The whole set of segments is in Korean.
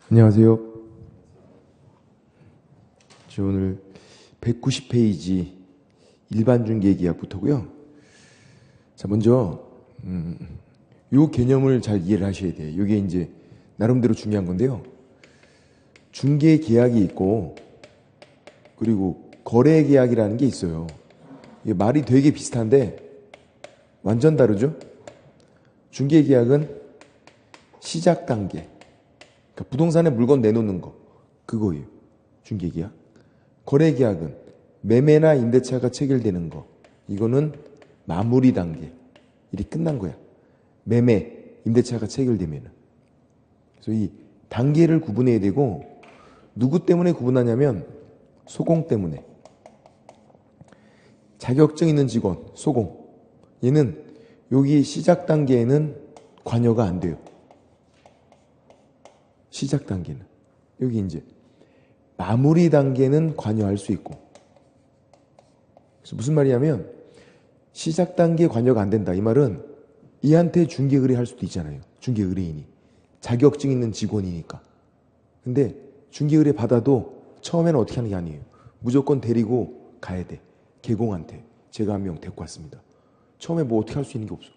안녕하세요. 저 오늘 190페이지 일반 중개 계약부터고요. 자, 먼저 요 개념을 잘 이해를 하셔야 돼요. 이게 이제 나름대로 중요한 건데요. 중개 계약이 있고 그리고 거래 계약이라는 게 있어요. 이게 말이 되게 비슷한데 완전 다르죠? 중개 계약은 시작 단계, 그러니까 부동산에 물건 내놓는 거, 그거예요. 중개 계약. 거래 계약은 매매나 임대차가 체결되는 거, 이거는 마무리 단계. 일이 끝난 거야. 매매, 임대차가 체결되면은. 그래서 이 단계를 구분해야 되고, 누구 때문에 구분하냐면 소공 때문에. 자격증 있는 직원, 소공. 얘는 여기 시작 단계에는 관여가 안 돼요. 시작 단계는. 여기 이제 마무리 단계는 관여할 수 있고. 그래서 무슨 말이냐면 시작 단계에 관여가 안 된다. 이 말은 이한테 중개 의뢰할 수도 있잖아요. 중개 의뢰인이. 자격증 있는 직원이니까. 근데 중개 의뢰 받아도 처음에는 어떻게 하는 게 아니에요. 무조건 데리고 가야 돼. 개공한테. 제가 한 명 데리고 왔습니다. 처음에 뭐 어떻게 할 수 있는 게 없어.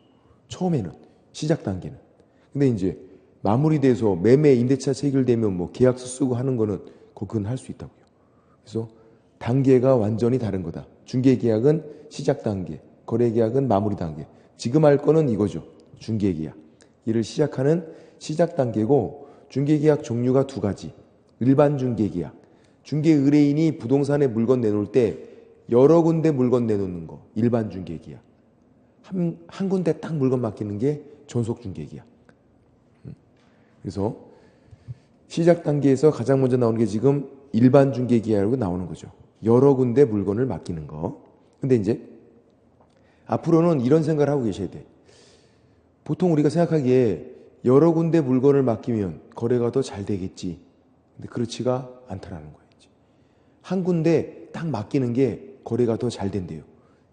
처음에는. 시작 단계는. 근데 이제 마무리돼서 매매 임대차 체결되면 뭐 계약서 쓰고 하는 거는 그건 할 수 있다고요. 그래서 단계가 완전히 다른 거다. 중개 계약은 시작 단계, 거래 계약은 마무리 단계. 지금 할 거는 이거죠. 중개 계약. 이를 시작하는 시작 단계고, 중개 계약 종류가 두 가지. 일반 중개 계약. 중개 의뢰인이 부동산에 물건 내놓을 때 여러 군데 물건 내놓는 거. 일반 중개 계약. 한 군데 딱 물건 맡기는 게 전속 중개 계약. 그래서 시작 단계에서 가장 먼저 나오는 게 지금 일반 중개 계약으로 나오는 거죠. 여러 군데 물건을 맡기는 거. 근데 이제 앞으로는 이런 생각을 하고 계셔야 돼. 보통 우리가 생각하기에 여러 군데 물건을 맡기면 거래가 더 잘 되겠지. 근데 그렇지가 않다라는 거예요. 한 군데 딱 맡기는 게 거래가 더 잘 된대요.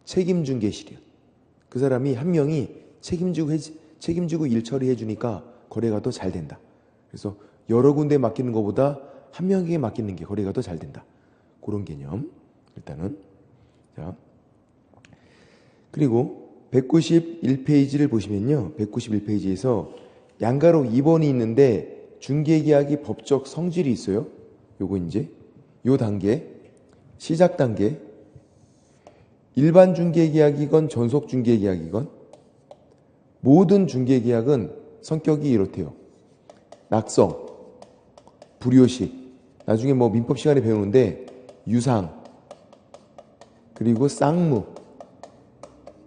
책임 중개실이요. 그 사람이 한 명이 책임지고 일 처리해 주니까 거래가 더 잘 된다. 그래서 여러 군데 맡기는 것보다 한 명에게 맡기는 게 거래가 더 잘 된다. 그런 개념. 일단은. 자. 그리고 191페이지를 보시면요. 191페이지에서 양가로 2번이 있는데 중개계약이 법적 성질이 있어요. 요거 이제 요 단계, 시작 단계, 일반 중개계약이건 전속 중개계약이건 모든 중개계약은 성격이 이렇대요. 낙성, 불효식, 나중에 뭐 민법 시간에 배우는데 유상, 그리고 쌍무.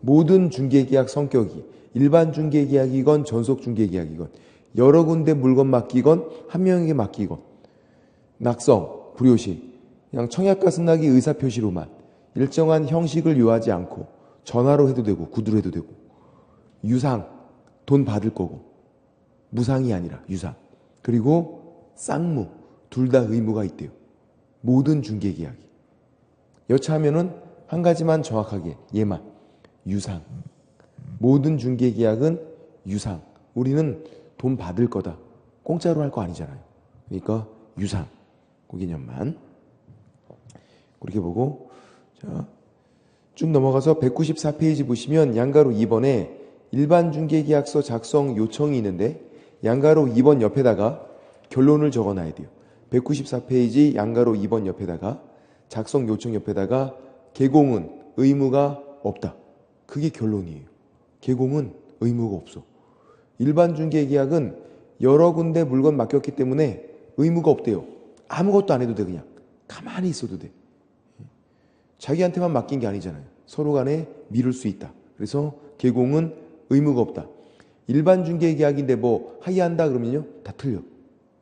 모든 중개계약 성격이 일반 중개계약이건 전속 중개계약이건 여러 군데 물건 맡기건 한 명에게 맡기건 낙성, 불효식, 그냥 청약과 승낙이 의사표시로만 일정한 형식을 요하지 않고 전화로 해도 되고 구두로 해도 되고 유상, 돈 받을 거고 무상이 아니라 유상. 그리고 쌍무, 둘 다 의무가 있대요. 모든 중개계약이. 여차하면은 한 가지만 정확하게 얘만 유상. 모든 중개계약은 유상. 우리는 돈 받을 거다. 공짜로 할 거 아니잖아요. 그러니까 유상. 그 개념만 그렇게 보고, 자, 쭉 넘어가서 194페이지 보시면 양가로 2번에 일반 중개계약서 작성 요청이 있는데 양가로 2번 옆에다가 결론을 적어놔야 돼요. 194페이지 양가로 2번 옆에다가 작성 요청 옆에다가 개공은 의무가 없다. 그게 결론이에요. 개공은 의무가 없어. 일반 중개계약은 여러 군데 물건 맡겼기 때문에 의무가 없대요. 아무것도 안 해도 돼. 그냥 가만히 있어도 돼. 자기한테만 맡긴 게 아니잖아요. 서로 간에 미룰 수 있다. 그래서 개공은 의무가 없다. 일반 중개계약인데 뭐 하이한다 그러면요 다 틀려.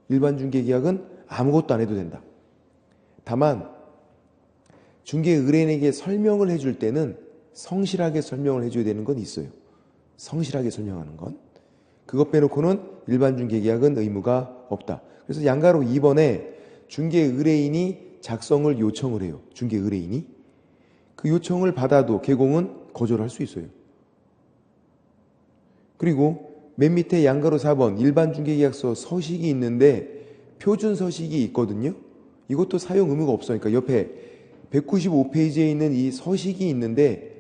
일반 중개계약은 아무것도 안 해도 된다. 다만 중개 의뢰인에게 설명을 해줄 때는 성실하게 설명을 해줘야 되는 건 있어요. 성실하게 설명하는 건. 그것 빼놓고는 일반 중개계약은 의무가 없다. 그래서 양가로 2번에 중개 의뢰인이 작성을 요청을 해요. 중개 의뢰인이. 그 요청을 받아도 개공은 거절할 수 있어요. 그리고 맨 밑에 양가로 4번 일반 중개계약서 서식이 있는데 표준 서식이 있거든요. 이것도 사용 의무가 없어. 그러니까 옆에 195페이지에 있는 이 서식이 있는데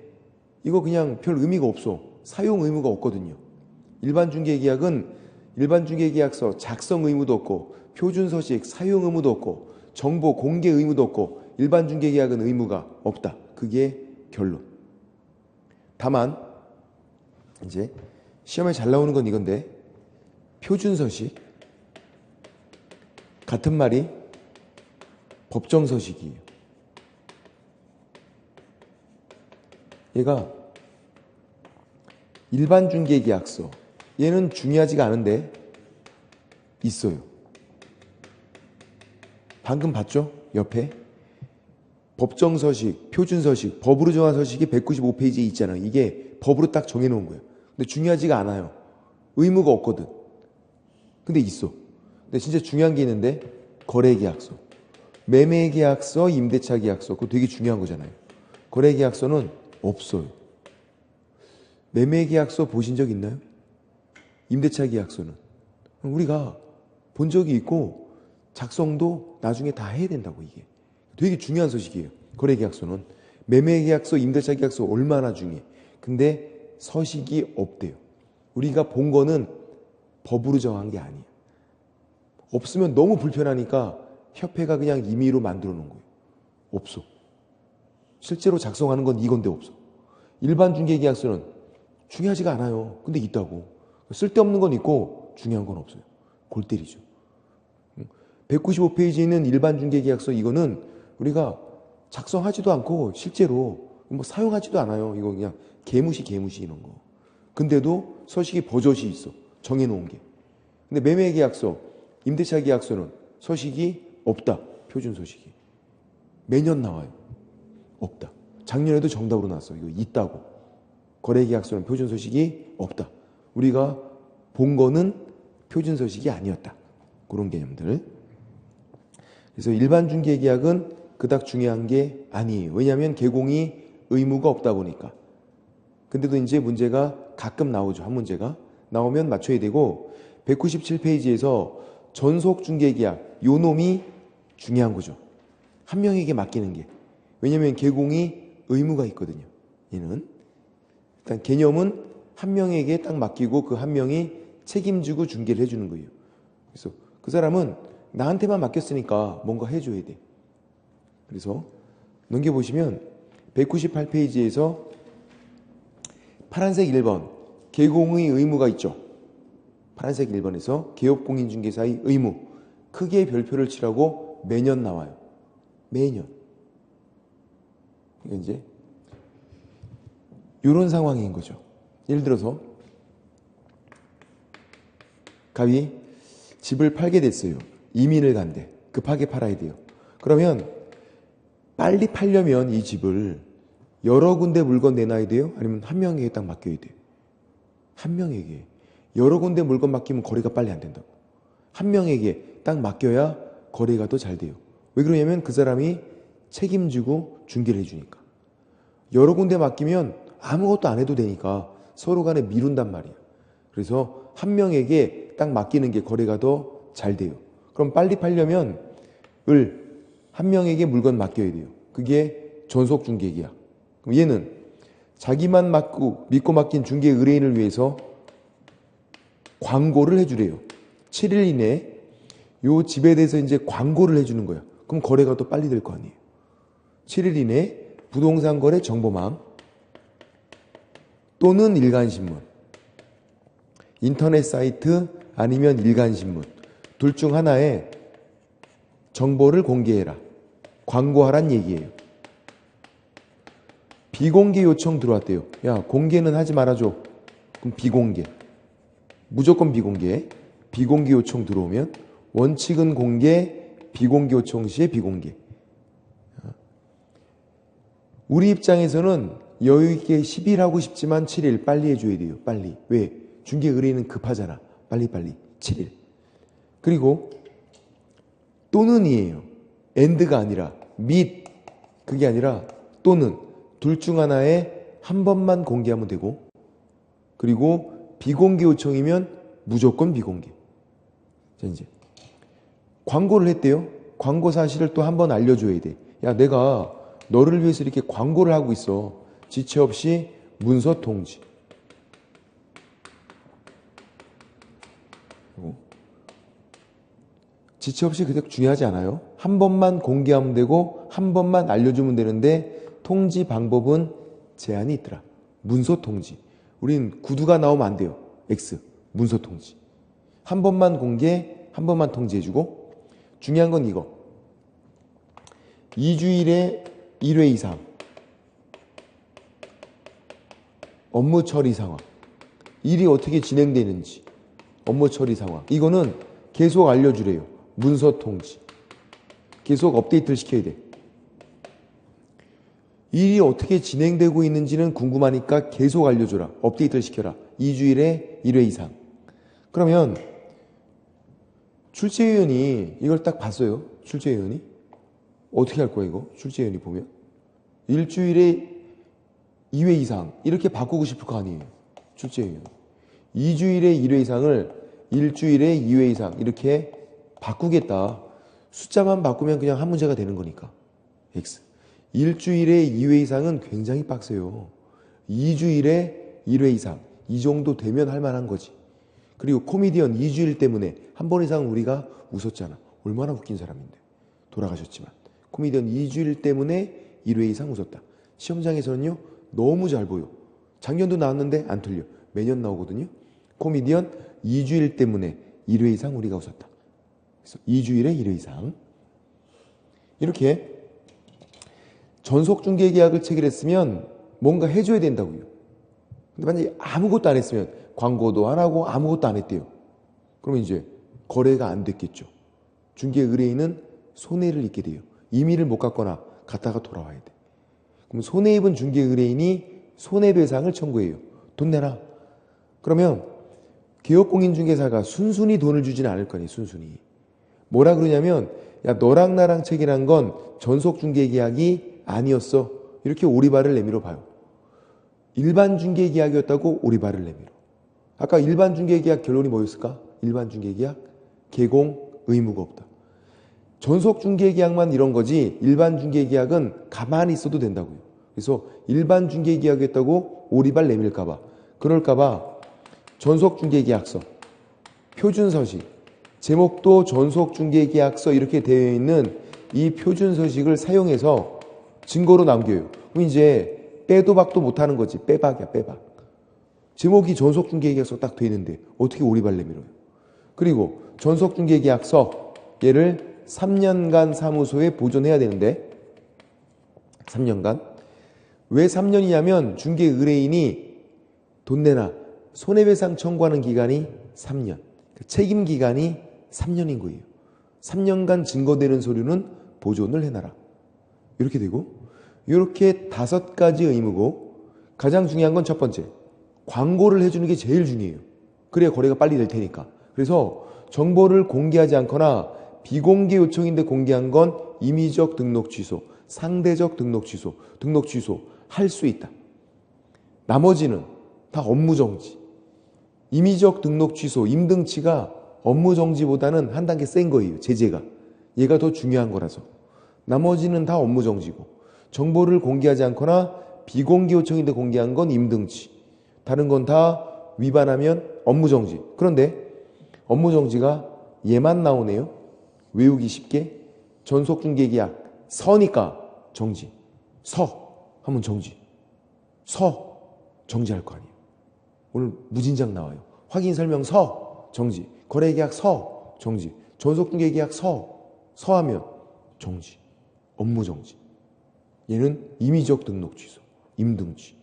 이거 그냥 별 의미가 없어. 사용 의무가 없거든요. 일반 중개계약은 일반 중개계약서 작성 의무도 없고 표준 서식 사용 의무도 없고 정보 공개 의무도 없고 일반 중개계약은 의무가 없다. 그게 결론. 다만 이제 시험에 잘 나오는 건 이건데 표준 서식 같은 말이 법정 서식이에요. 얘가 일반 중개계약서 얘는 중요하지가 않은데 있어요. 방금 봤죠? 옆에 법정 서식, 표준 서식, 법으로 정한 서식이 195페이지에 있잖아요. 이게 법으로 딱 정해놓은 거예요. 근데 중요하지가 않아요. 의무가 없거든. 근데 있어. 근데 진짜 중요한 게 있는데 거래계약서, 매매계약서, 임대차계약서 그거 되게 중요한 거잖아요. 거래계약서는 없어요. 매매계약서 보신 적 있나요? 임대차계약서는 우리가 본 적이 있고 작성도 나중에 다 해야 된다고. 이게 되게 중요한 서식이에요. 거래계약서는. 매매계약서, 임대차계약서 얼마나 중요해. 근데 서식이 없대요. 우리가 본 거는 법으로 정한 게 아니에요. 없으면 너무 불편하니까 협회가 그냥 임의로 만들어 놓은 거예요. 없어. 실제로 작성하는 건 이건데 없어. 일반 중개계약서는 중요하지가 않아요. 근데 있다고. 쓸데없는 건 있고 중요한 건 없어요. 골 때리죠. 195페이지에 있는 일반 중개계약서 이거는 우리가 작성하지도 않고 실제로 뭐 사용하지도 않아요. 이거 그냥 개무시 이런 거. 근데도 서식이 버젓이 있어. 정해놓은 게. 근데 매매계약서, 임대차계약서는 서식이 없다. 표준 서식이. 매년 나와요. 없다. 작년에도 정답으로 나왔어. 이거 있다고. 거래계약서는 표준 서식이 없다. 우리가 본 거는 표준 서식이 아니었다. 그런 개념들. 그래서 일반 중개계약은 그닥 중요한 게 아니에요. 왜냐하면 개공이 의무가 없다 보니까. 근데도 이제 문제가 가끔 나오죠. 한 문제가. 나오면 맞춰야 되고 197페이지에서 전속 중개계약 요 놈이 중요한 거죠. 한 명에게 맡기는 게. 왜냐하면 개공이 의무가 있거든요. 얘는. 일단 개념은 한 명에게 딱 맡기고 그 한 명이 책임지고 중개를 해주는 거예요. 그래서 그 사람은 나한테만 맡겼으니까 뭔가 해줘야 돼. 그래서 넘겨보시면 198페이지에서 파란색 1번 개공의 의무가 있죠. 파란색 1번에서 개업공인중개사의 의무 크게 별표를 치라고 매년 나와요. 매년. 이거 이제 이런 상황인 거죠. 예를 들어서 갑이 집을 팔게 됐어요. 이민을 간대. 급하게 팔아야 돼요. 그러면 빨리 팔려면 이 집을 여러 군데 물건 내놔야 돼요? 아니면 한 명에게 딱 맡겨야 돼요? 한 명에게. 여러 군데 물건 맡기면 거래가 빨리 안 된다고. 한 명에게 딱 맡겨야 거래가 더 잘 돼요. 왜 그러냐면 그 사람이 책임지고 중개를 해주니까. 여러 군데 맡기면 아무것도 안 해도 되니까 서로 간에 미룬단 말이에요. 그래서 한 명에게 딱 맡기는 게 거래가 더 잘 돼요. 그럼 빨리 팔려면 한 명에게 물건 맡겨야 돼요. 그게 전속 중개계약. 그럼 얘는 자기만 믿고 맡긴 중개 의뢰인을 위해서 광고를 해주래요. 7일 이내에 요 집에 대해서 이제 광고를 해주는 거야. 그럼 거래가 더 빨리 될 거 아니에요. 7일 이내에 부동산 거래 정보망 또는 일간신문, 인터넷 사이트 아니면 일간신문 둘 중 하나에 정보를 공개해라. 광고하란 얘기예요. 비공개 요청 들어왔대요. 야, 공개는 하지 말아줘. 그럼 비공개. 무조건 비공개. 비공개 요청 들어오면 원칙은 공개, 비공개 요청 시에 비공개. 우리 입장에서는 여유있게 10일 하고 싶지만 7일 빨리 해줘야 돼요. 빨리. 왜? 중개 의뢰인은 급하잖아. 빨리빨리. 7일. 그리고 또는이에요. and가 아니라 그게 아니라 또는 둘 중 하나에 한 번만 공개하면 되고 그리고 비공개 요청이면 무조건 비공개. 자, 이제 광고를 했대요. 광고 사실을 또 한 번 알려줘야 돼. 야, 내가 너를 위해서 이렇게 광고를 하고 있어. 지체 없이 문서 통지. 지체 없이 그렇게 중요하지 않아요. 한 번만 공개하면 되고 한 번만 알려주면 되는데 통지 방법은 제한이 있더라. 문서 통지. 우린 구두가 나오면 안 돼요. X. 문서 통지. 한 번만 공개, 한 번만 통지해주고 중요한 건 이거. 2주일에 1회 이상 업무 처리 상황. 일이 어떻게 진행되는지 업무 처리 상황. 이거는 계속 알려주래요. 문서 통지. 계속 업데이트를 시켜야 돼. 일이 어떻게 진행되고 있는지는 궁금하니까 계속 알려줘라. 업데이트를 시켜라. 2주일에 1회 이상. 그러면 출제위원이 이걸 딱 봤어요. 출제위원이. 어떻게 할 거야 이거? 출제위원이 보면. 일주일에 2회 이상 이렇게 바꾸고 싶을 거 아니에요. 출제위원. 2주일에 1회 이상을 일주일에 2회 이상 이렇게 바꾸겠다. 숫자만 바꾸면 그냥 한 문제가 되는 거니까. X. 일주일에 2회 이상은 굉장히 빡세요. 2주일에 1회 이상. 이 정도 되면 할 만한 거지. 그리고 코미디언 2주일 때문에 한 번 이상 우리가 웃었잖아. 얼마나 웃긴 사람인데. 돌아가셨지만. 코미디언 2주일 때문에 1회 이상 웃었다. 시험장에서는요. 너무 잘 보여. 작년도 나왔는데 안 틀려. 매년 나오거든요. 코미디언 2주일 때문에 1회 이상 우리가 웃었다. 그래서 2주일에 1회 이상. 이렇게 전속중개 계약을 체결했으면 뭔가 해줘야 된다고요. 근데 만약에 아무것도 안 했으면 광고도 안 하고 아무것도 안 했대요. 그러면 이제 거래가 안 됐겠죠. 중개 의뢰인은 손해를 입게 돼요. 임의를 못 갖거나 갔다가 돌아와야 돼. 그럼 손해 입은 중개 의뢰인이 손해배상을 청구해요. 돈 내놔. 그러면 개업공인중개사가 순순히 돈을 주지는 않을 거 아니에요. 순순히. 뭐라 그러냐면 야 너랑 나랑 체결한 건 전속중개계약이 아니었어. 이렇게 오리발을 내밀어 봐요. 일반 중개계약이었다고 오리발을 내밀어. 아까 일반 중개계약 결론이 뭐였을까? 일반 중개계약 개공 의무가 없다. 전속 중개계약만 이런 거지 일반 중개계약은 가만히 있어도 된다고요. 그래서 일반 중개계약이었다고 오리발 내밀까봐 그럴까봐 전속 중개계약서 표준서식 제목도 전속 중개계약서 이렇게 되어 있는 이 표준서식을 사용해서 증거로 남겨요. 그럼 이제 빼도 박도 못하는 거지. 빼박이야 빼박. 제목이 전속 중개계약서 딱 되어 있는데 어떻게 오리발 내밀어요. 그리고 전속 중개계약서 얘를 3년간 사무소에 보존해야 되는데 3년간 왜 3년이냐면 중개 의뢰인이 돈 내나 손해배상 청구하는 기간이 3년 책임 기간이 3년인 거예요. 3년간 증거되는 서류는 보존을 해놔라. 이렇게 되고 이렇게 5가지 의무고 가장 중요한 건 첫 번째 광고를 해주는 게 제일 중요해요. 그래야 거래가 빨리 될 테니까. 그래서 정보를 공개하지 않거나 비공개 요청인데 공개한 건 임의적 등록 취소, 상대적 등록 취소, 등록 취소 할 수 있다. 나머지는 다 업무 정지. 임의적 등록 취소, 임등치가 업무 정지보다는 한 단계 센 거예요. 제재가. 얘가 더 중요한 거라서. 나머지는 다 업무 정지고 정보를 공개하지 않거나 비공개 요청인데 공개한 건 임등치. 다른 건 다 위반하면 업무 정지. 그런데 업무 정지가 얘만 나오네요. 외우기 쉽게 전속중개계약 서니까 정지. 서 하면 정지. 서 정지할 거 아니에요. 오늘 무진장 나와요. 확인설명서 정지. 거래계약 서 정지. 전속중개계약 서 하면 정지. 업무 정지. 얘는 임의적 등록 취소. 임등치.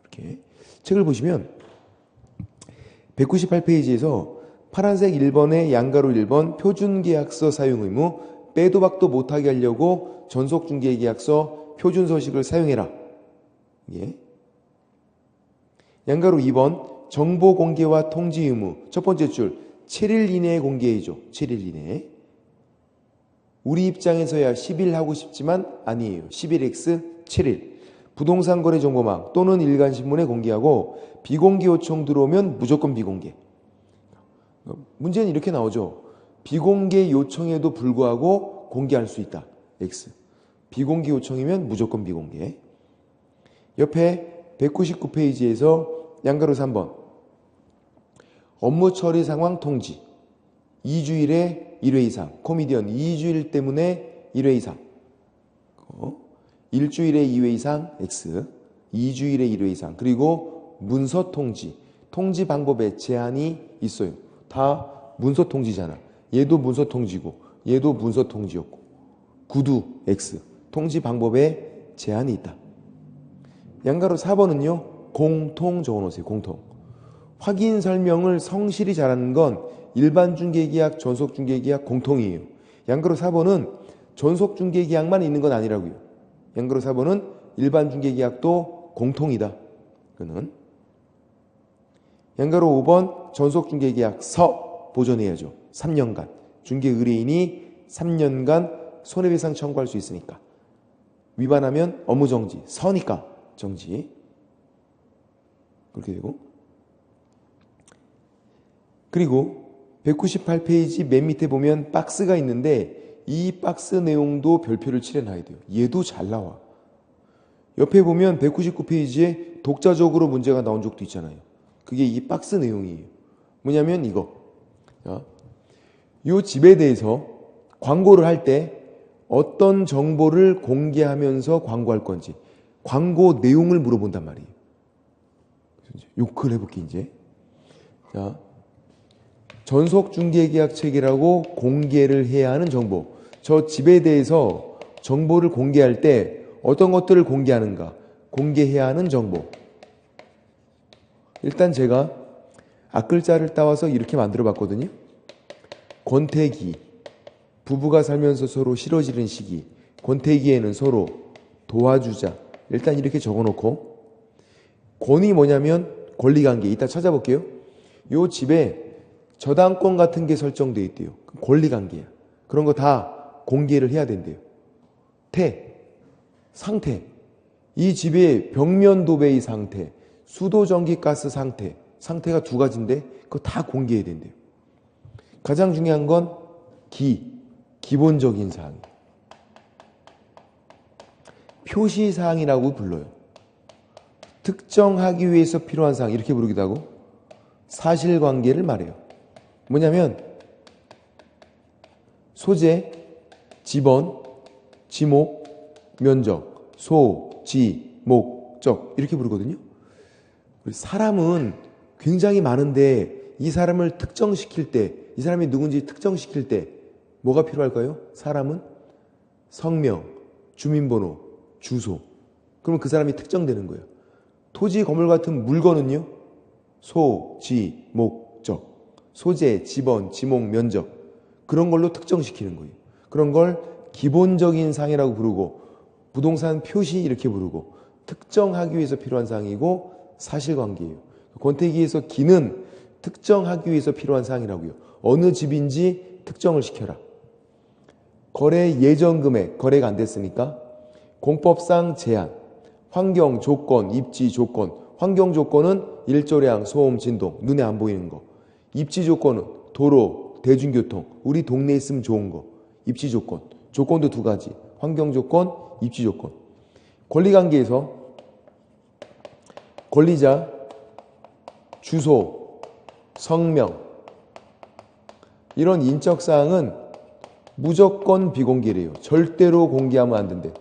이렇게 책을 보시면 198페이지에서 파란색 1번에 양가로 1번 표준계약서 사용 의무 빼도 박도 못하게 하려고 전속중개계약서 표준서식을 사용해라. 예. 양가로 2번 정보 공개와 통지 의무 첫 번째 줄 7일 이내에 공개해줘. 7일 이내에. 우리 입장에서야 10일 하고 싶지만 아니에요. 11X 7일. 부동산 거래 정보망 또는 일간신문에 공개하고 비공개 요청 들어오면 무조건 비공개. 문제는 이렇게 나오죠. 비공개 요청에도 불구하고 공개할 수 있다. X. 비공개 요청이면 무조건 비공개. 옆에 199페이지에서 양가로 3번. 업무 처리 상황 통지. 2주일에 1회 이상. 코미디언 2주일 때문에 1회 이상. 일주일에 2회 이상 X. 2주일에 1회 이상. 그리고 문서 통지. 통지 방법에 제한이 있어요. 다 문서 통지잖아. 얘도 문서 통지고 얘도 문서 통지였고. 구두 X. 통지 방법에 제한이 있다. 양가로 4번은요. 공통 적어놓으세요. 공통. 확인 설명을 성실히 잘하는 건 일반 중개계약, 전속 중개계약 공통이에요. 양가로 4번은 전속 중개계약만 있는 건 아니라고요. 양가로 4번은 일반 중개계약도 공통이다. 그는 양가로 5번 전속 중개계약서 보존해야죠. 3년간. 중개 의뢰인이 3년간 손해배상 청구할 수 있으니까. 위반하면 업무정지. 서니까 정지. 그렇게 되고. 그리고 198페이지 맨 밑에 보면 박스가 있는데 이 박스 내용도 별표를 칠해놔야 돼요. 얘도 잘 나와. 옆에 보면 199페이지에 독자적으로 문제가 나온 적도 있잖아요. 그게 이 박스 내용이에요. 뭐냐면 이거. 이 집에 대해서 광고를 할 때 어떤 정보를 공개하면서 광고할 건지 광고 내용을 물어본단 말이에요. 욕을 해볼게 이제. 자, 전속중개계약 체계라고 공개를 해야 하는 정보. 저 집에 대해서 정보를 공개할 때 어떤 것들을 공개하는가? 공개해야 하는 정보. 일단 제가 앞글자를 따와서 이렇게 만들어 봤거든요. 권태기. 부부가 살면서 서로 싫어지는 시기. 권태기에는 서로 도와주자. 일단 이렇게 적어놓고 권이 뭐냐면 권리관계. 이따 찾아볼게요. 요 집에 저당권 같은 게 설정되어 있대요. 권리관계야. 그런 거 다 공개를 해야 된대요. 상태. 이 집의 벽면 도배의 상태, 수도, 전기, 가스 상태. 상태가 두 가지인데 그거 다 공개해야 된대요. 가장 중요한 건 기본적인 사항. 표시사항이라고 불러요. 특정하기 위해서 필요한 사항 이렇게 부르기도 하고 사실관계를 말해요. 뭐냐면 소재, 지번, 지목, 면적, 소, 지, 목적 이렇게 부르거든요. 사람은 굉장히 많은데 이 사람을 특정시킬 때, 이 사람이 누군지 특정시킬 때 뭐가 필요할까요? 사람은 성명, 주민번호, 주소. 그러면 그 사람이 특정되는 거예요. 토지, 건물 같은 물건은요. 소, 지, 목적. 소재, 지번, 지목, 면적. 그런 걸로 특정시키는 거예요. 그런 걸 기본적인 사항이라고 부르고 부동산 표시 이렇게 부르고 특정하기 위해서 필요한 사항이고 사실관계예요. 권태기에서 기는 특정하기 위해서 필요한 사항이라고요. 어느 집인지 특정을 시켜라. 거래 예정 금액, 거래가 안 됐으니까 공법상 제한, 환경 조건, 입지 조건. 환경 조건은 일조량, 소음, 진동, 눈에 안 보이는 거. 입지 조건은 도로, 대중교통, 우리 동네에 있으면 좋은 거. 입지 조건. 조건도 두 가지. 환경 조건, 입지 조건. 권리관계에서 권리자, 주소, 성명 이런 인적사항은 무조건 비공개래요. 절대로 공개하면 안 된대.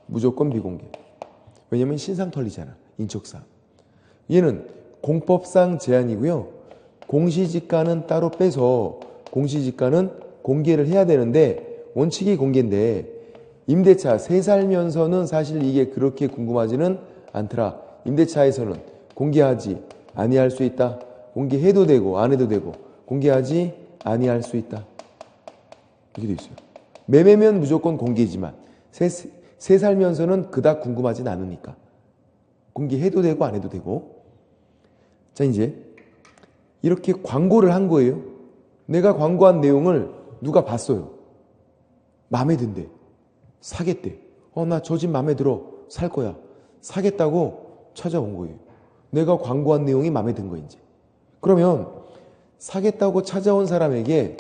무조건 비공개. 왜냐면 신상 털리잖아. 인적사항. 얘는 공법상 제한이고요. 공시지가는 따로 빼서 공시지가는 공개를 해야 되는데 원칙이 공개인데 임대차 새 살면서는 사실 이게 그렇게 궁금하지는 않더라. 임대차에서는 공개하지 아니할 수 있다. 공개해도 되고 안 해도 되고 공개하지 아니할 수 있다. 이렇게 돼 있어요. 매매면 무조건 공개지만 새 살면서는 그닥 궁금하진 않으니까 공개해도 되고 안 해도 되고. 자, 이제 이렇게 광고를 한 거예요. 내가 광고한 내용을 누가 봤어요. 마음에 든대. 사겠대. 나 저 집 마음에 들어. 살 거야. 사겠다고 찾아온 거예요. 내가 광고한 내용이 마음에 든 거야 이제. 그러면 사겠다고 찾아온 사람에게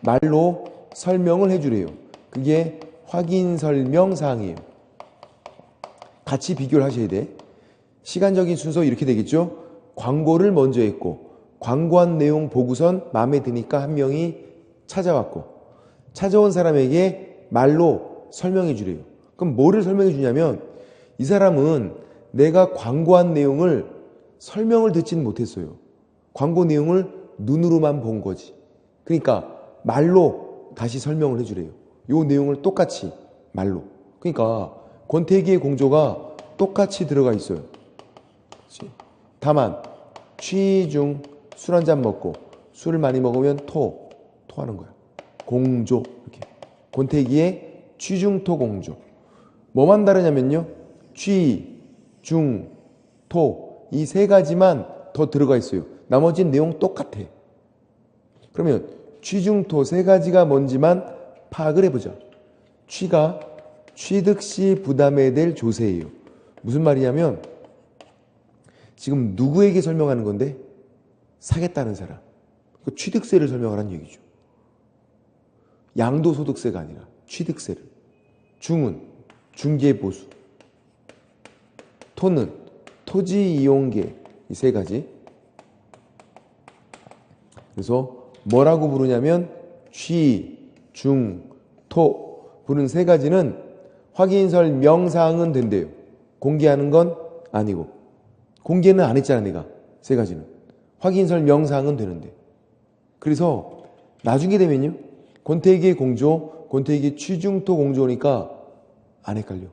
말로 설명을 해주래요. 그게 확인 설명 사항이에요. 같이 비교를 하셔야 돼. 시간적인 순서 이렇게 되겠죠? 광고를 먼저 했고 광고한 내용 보고선 마음에 드니까 한 명이 찾아왔고 찾아온 사람에게 말로 설명해 주래요. 그럼 뭐를 설명해 주냐면 이 사람은 내가 광고한 내용을 설명을 듣지는 못했어요. 광고 내용을 눈으로만 본 거지. 그러니까 말로 다시 설명을 해주래요. 요 내용을 똑같이 말로. 그러니까 권태기의 공조가 똑같이 들어가 있어요. 그렇지? 다만 취중 술 한 잔 먹고 술을 많이 먹으면 토하는 거야. 공조 이렇게. 권태기의 취중토 공조. 뭐만 다르냐면요. 취, 중, 토 이 세 가지만 더 들어가 있어요. 나머지는 내용 똑같아. 그러면 취중토 세 가지가 뭔지만 파악을 해보자. 취가 취득 시 부담해야 될 조세예요. 무슨 말이냐면 지금 누구에게 설명하는 건데? 사겠다는 사람. 취득세를 설명하라는 얘기죠. 양도소득세가 아니라 취득세를. 중은 중개보수. 토는 토지이용계. 이 세 가지. 그래서 뭐라고 부르냐면 취, 중, 토 부르는 세 가지는 확인설 명사항은 된대요. 공개하는 건 아니고. 공개는 안 했잖아 내가. 세 가지는. 확인설 명사항은 되는데. 그래서 나중에 되면요. 권태기의 공조, 권태기의 취중토 공조니까 안 헷갈려.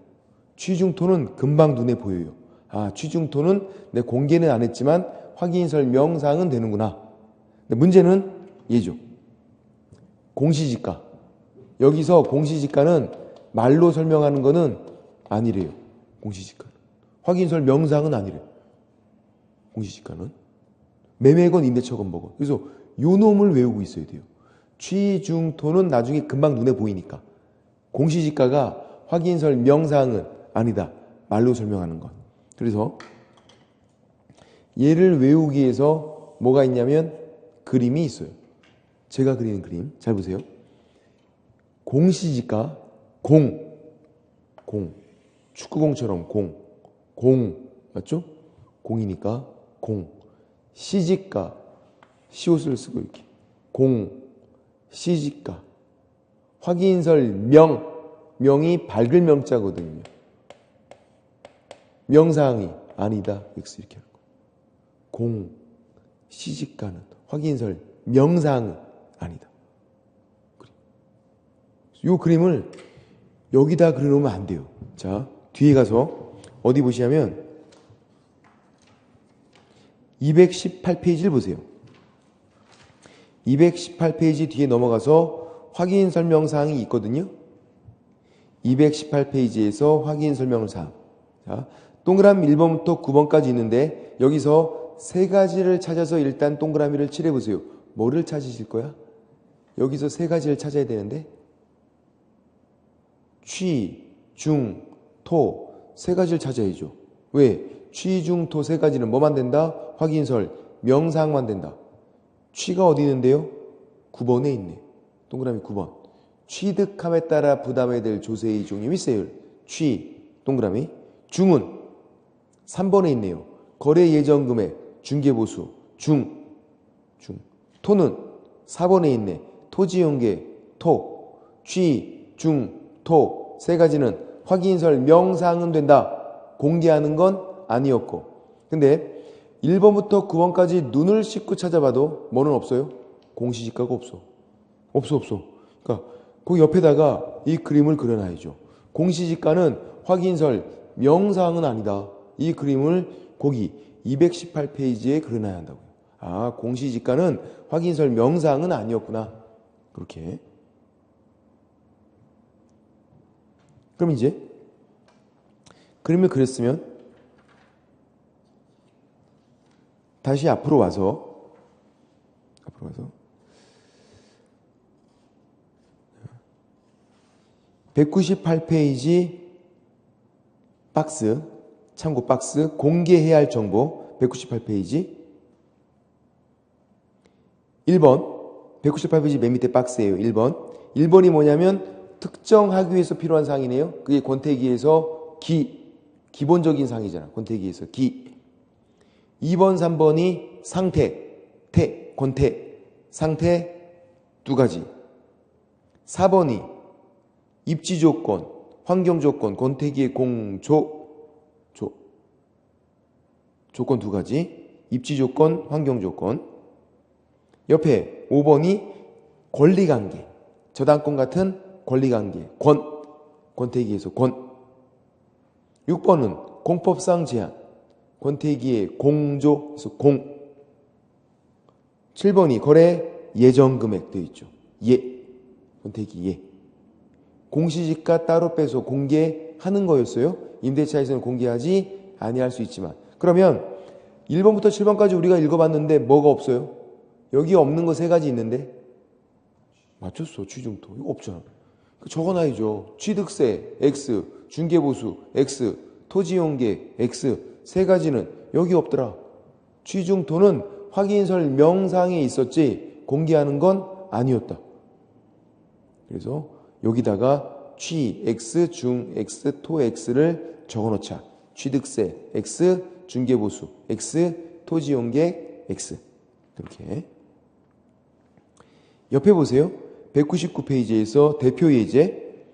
취중토는 금방 눈에 보여요. 아, 취중토는 내 공개는 안 했지만 확인설 명사항은 되는구나. 근데 문제는 얘죠. 공시지가. 여기서 공시지가는 말로 설명하는 거는 아니래요. 공시지가. 확인설 명사항은 아니래요. 공시지가는. 매매건 임대처건보건. 그래서 요 놈을 외우고 있어야 돼요. 취중토는 나중에 금방 눈에 보이니까. 공시지가가 확인설 명사항은 아니다. 말로 설명하는 것. 그래서 얘를 외우기 위해서 뭐가 있냐면 그림이 있어요. 제가 그리는 그림. 잘 보세요. 공시지가 공. 축구공처럼 공. 맞죠? 공이니까 공. 시지가 시옷을 쓰고 이렇게 시지가. 확인설 명이 밝을 명자거든요. 명사항이 아니다. X 이렇게 하는 거. 시지가는 확인설 명사항은 아니다. 이 그림을 여기다 그려놓으면 안 돼요. 자, 뒤에 가서 어디 보시냐면 218페이지를 보세요. 218페이지 뒤에 넘어가서 확인 설명사항이 있거든요. 218페이지에서 확인 설명사항. 자, 동그라미 1번부터 9번까지 있는데 여기서 세 가지를 찾아서 일단 동그라미를 칠해보세요. 뭐를 찾으실 거야? 여기서 세 가지를 찾아야 되는데 취, 중, 토 세 가지를 찾아야죠. 왜? 취, 중, 토 세 가지는 뭐만 된다? 확인설, 명사항만 된다. 취가 어디 있는데요? 9번에 있네. 동그라미 9번. 취득함에 따라 부담해야 될 조세의 종류 윗세율. 취, 동그라미. 중은 3번에 있네요. 거래 예정 금액, 중개보수. 중. 토는 4번에 있네. 토지용계, 토. 취, 중, 토 세 가지는 확인설 명사항은 된다. 공개하는 건 아니었고. 근데 1번부터 9번까지 눈을 씻고 찾아봐도 뭐는 없어요? 공시지가가 없어. 그러니까 그 옆에다가 이 그림을 그려놔야죠. 공시지가는 확인설 명사항은 아니다. 이 그림을 거기 218페이지에 그려놔야 한다고요. 아, 공시지가는 확인설 명사항은 아니었구나. 그렇게. 그럼 이제 그림을 그렸으면 다시 앞으로 와서 198페이지 박스, 참고 박스, 공개해야 할 정보 198페이지 1번 198페이지 맨 밑에 박스예요. 1번. 1번이 뭐냐면 특정하기 위해서 필요한 상이네요. 그게 권태기에서 기본적인 상이잖아. 권태기에서 기. 2번, 3번이 상태, 권태, 상태 두 가지. 4번이 입지 조건, 환경 조건, 권태기의 조건 두 가지. 입지 조건, 환경 조건. 옆에 5번이 권리관계, 저당권 같은 권리관계, 권태기에서 권. 6번은 공법상 제한, 권태기의 공조에서 공. 7번이 거래 예정금액 되어 있죠. 권태기 예. 공시지가 따로 빼서 공개하는 거였어요. 임대차에서는 공개하지 아니할 수 있지만. 그러면 1번부터 7번까지 우리가 읽어봤는데 뭐가 없어요? 여기 없는 거 세 가지 있는데 맞췄어. 취중토 이거 없잖아. 적어놔야죠. 취득세 X, 중개보수 X, 토지용계 X 세 가지는 여기 없더라. 취중토는 확인설 명상에 있었지 공개하는 건 아니었다. 그래서 여기다가 취 X, 중 X, 토 X를 적어놓자. 취득세 X, 중개보수 X, 토지용계 X. 이렇게. 옆에 보세요. 199페이지에서 대표 예제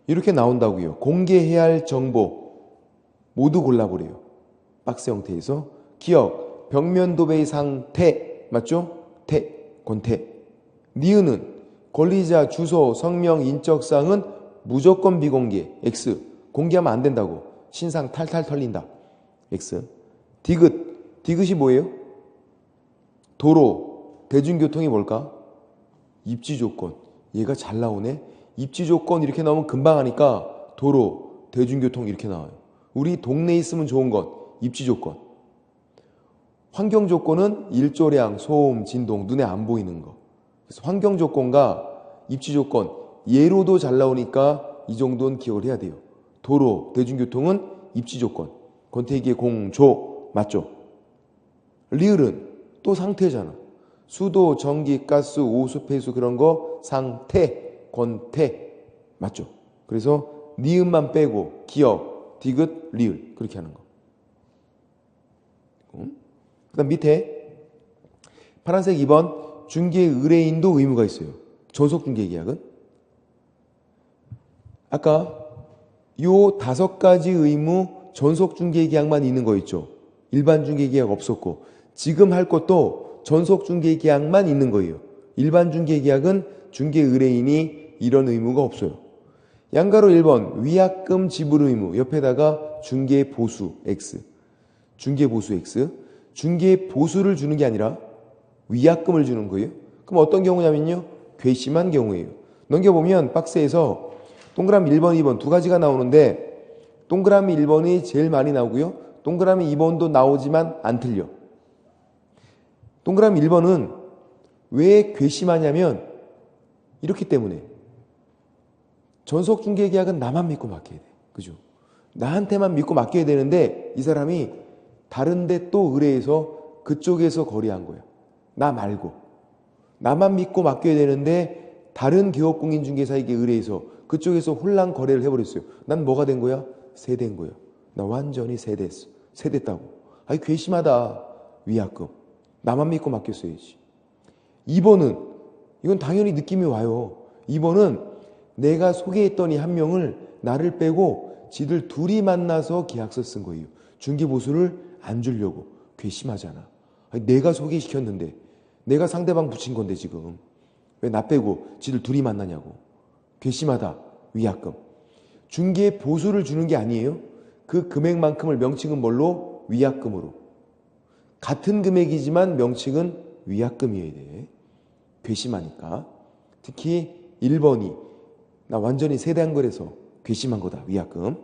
이렇게 나온다고요. 공개해야 할 정보 모두 골라보래요. 박스 형태에서 기억, 벽면 도배의 상태 맞죠? 권태. 니은은 권리자 주소, 성명, 인적사항은 무조건 비공개 X. 공개하면 안 된다고. 신상 탈탈 털린다. X. 디귿이 뭐예요? 도로, 대중교통이 뭘까? 입지 조건. 얘가 잘 나오네. 입지 조건 이렇게 나오면 금방 하니까 도로, 대중교통 이렇게 나와요. 우리 동네에 있으면 좋은 건 입지 조건. 환경 조건은 일조량, 소음, 진동, 눈에 안 보이는 거. 그래서 환경 조건과 입지 조건 예로도 잘 나오니까 이 정도는 기억을 해야 돼요. 도로, 대중교통은 입지 조건. 권태기의 공조 맞죠? 리을은 또 상태잖아. 수도, 전기, 가스, 오수, 폐수 그런 거 상태, 권태 맞죠? 그래서 니은만 빼고 기억, 디귿, 리을 그렇게 하는 거. 그 다음 밑에 파란색 2번 중개 의뢰인도 의무가 있어요. 전속중개계약은 아까 요 5가지 의무 전속중개계약만 있는 거 있죠. 일반 중개계약 없었고 지금 할 것도 전속중개계약만 있는 거예요. 일반 중개계약은 중개 의뢰인이 이런 의무가 없어요. 양가로 1번 위약금 지불 의무 옆에다가 중개보수 X. 중개보수 X. 중개보수를 주는 게 아니라 위약금을 주는 거예요. 그럼 어떤 경우냐면요. 괘씸한 경우예요. 넘겨보면 박스에서 동그라미 1번, 2번 두 가지가 나오는데 동그라미 1번이 제일 많이 나오고요. 동그라미 2번도 나오지만 안 틀려. 동그라미 1번은 왜 괘씸하냐면 이렇기 때문에 전속중개계약은 나만 믿고 맡겨야 돼. 그죠? 나한테만 믿고 맡겨야 되는데 이 사람이 다른데 또 의뢰해서 그쪽에서 거래한 거야. 나 말고. 나만 믿고 맡겨야 되는데 다른 기업공인중개사에게 의뢰해서 그쪽에서 홀랑 거래를 해버렸어요. 난 뭐가 된 거야? 세대인 거야. 나 완전히 세대했어. 세대했다고. 아이 괘씸하다. 위약금. 나만 믿고 맡겼어야지. 2번은 이건 당연히 느낌이 와요. 2번은 내가 소개했더니 한 명을 나를 빼고 지들 둘이 만나서 계약서 쓴 거예요. 중개보수를 안 주려고. 괘씸하잖아. 아니, 내가 소개시켰는데 내가 상대방 붙인 건데 지금 왜 나 빼고 지들 둘이 만나냐고. 괘씸하다. 위약금. 중개보수를 주는 게 아니에요. 그 금액만큼을 명칭은 뭘로? 위약금으로. 같은 금액이지만 명칭은 위약금이어야 돼. 괘씸하니까. 특히 1번이 나 완전히 세대한 거라서 괘씸한 거다. 위약금.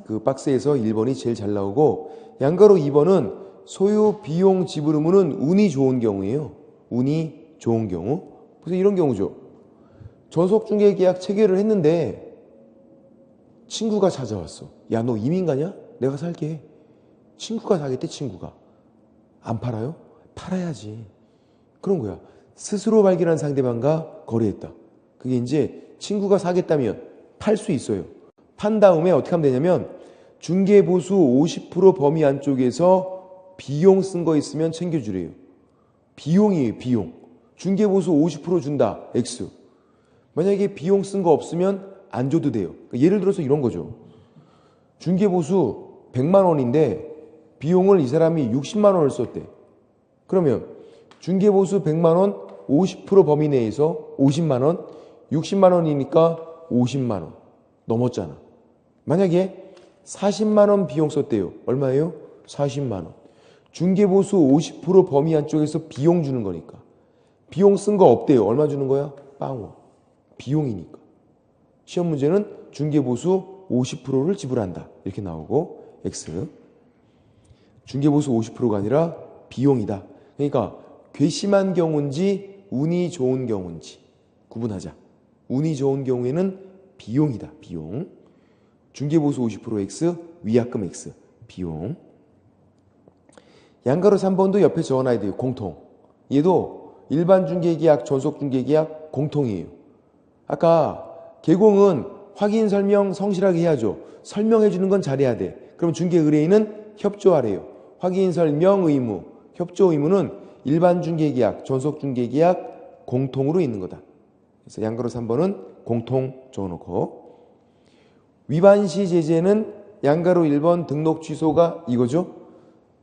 그 박스에서 1번이 제일 잘 나오고 양가로 2번은 소요 비용 지불 의무는 운이 좋은 경우예요. 운이 좋은 경우. 그래서 이런 경우죠. 전속중개계약 체결을 했는데 친구가 찾아왔어. 야, 너 이민 가냐? 내가 살게. 친구가 사겠대. 친구가. 안 팔아요? 팔아야지. 그런 거야. 스스로 발견한 상대방과 거래했다. 그게 이제 친구가 사겠다면 팔 수 있어요. 판 다음에 어떻게 하면 되냐면 중개보수 50% 범위 안쪽에서 비용 쓴 거 있으면 챙겨주래요. 비용이에요, 비용. 중개보수 50% 준다, X. 만약에 비용 쓴 거 없으면 안 줘도 돼요. 그러니까 예를 들어서 이런 거죠. 중개보수 100만 원인데 비용을 이 사람이 60만 원을 썼대. 그러면 중개보수 100만 원 50% 범위 내에서 50만 원, 60만 원이니까 50만 원 넘었잖아. 만약에 40만 원 비용 썼대요. 얼마예요? 40만 원. 중개보수 50% 범위 안쪽에서 비용 주는 거니까. 비용 쓴 거 없대요. 얼마 주는 거야? 빵원. 비용이니까. 시험 문제는 중개보수 50%를 지불한다. 이렇게 나오고 X. 중개보수 50%가 아니라 비용이다. 그러니까 괘씸한 경우인지 운이 좋은 경우인지 구분하자. 운이 좋은 경우에는 비용이다. 비용. 중개보수 50% X, 위약금 X. 비용. 양가로 3번도 옆에 적어놔야 돼요. 공통. 얘도 일반 중개계약, 전속 중개계약 공통이에요. 아까 개공은 확인 설명 성실하게 해야죠. 설명해 주는 건 잘해야 돼. 그럼 중개 의뢰인은 협조하래요. 확인 설명 의무, 협조 의무는 일반 중개계약, 전속 중개계약 공통으로 있는 거다. 그래서 양가로 3번은 공통 적어놓고 위반 시 제재는 양가로 1번 등록 취소가 이거죠.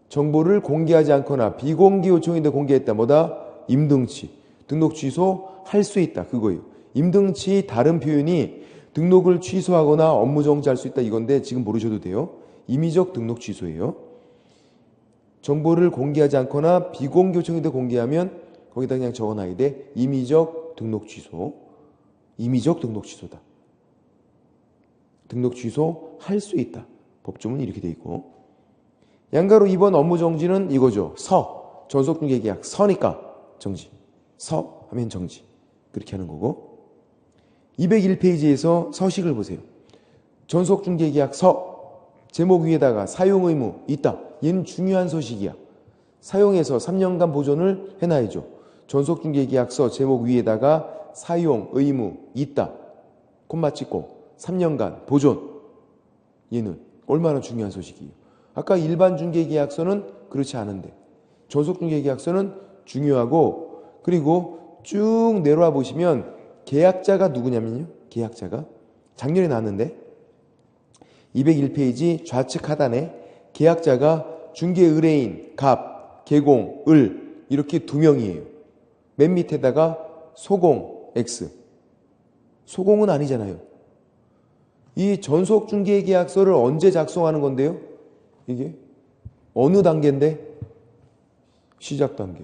정보를 공개하지 않거나 비공개 요청인데 공개했다. 뭐다? 임등치. 등록 취소할 수 있다. 그거예요. 임등치 다른 표현이 등록을 취소하거나 업무 정지할 수 있다. 이건데 지금 모르셔도 돼요. 임의적 등록 취소예요. 정보를 공개하지 않거나 비공개 요청인데 공개하면 거기다 그냥 적어놔야 돼. 임의적 등록 취소. 임의적 등록 취소다. 등록 취소할 수 있다. 법조문이 이렇게 돼 있고. 양가로 2번 업무 정지는 이거죠. 서. 전속중개계약 서니까 정지. 서 하면 정지. 그렇게 하는 거고. 201페이지에서 서식을 보세요. 전속중개계약 서. 제목 위에다가 사용 의무 있다. 얘는 중요한 서식이야. 사용해서 3년간 보존을 해놔야죠. 전속중개계약서 제목 위에다가 사용 의무 있다. 콤마 찍고 3년간 보존. 얘는 얼마나 중요한 소식이에요. 아까 일반 중개계약서는 그렇지 않은데 전속중개계약서는 중요하고 그리고 쭉 내려와 보시면 계약자가 누구냐면요. 계약자가 작년에 나왔는데 201페이지 좌측 하단에 계약자가 중개의뢰인, 갑, 개공, 을 이렇게 두 명이에요. 맨 밑에다가 소공, X. 소공은 아니잖아요. 이 전속중개계약서를 언제 작성하는 건데요? 이게 어느 단계인데? 시작 단계.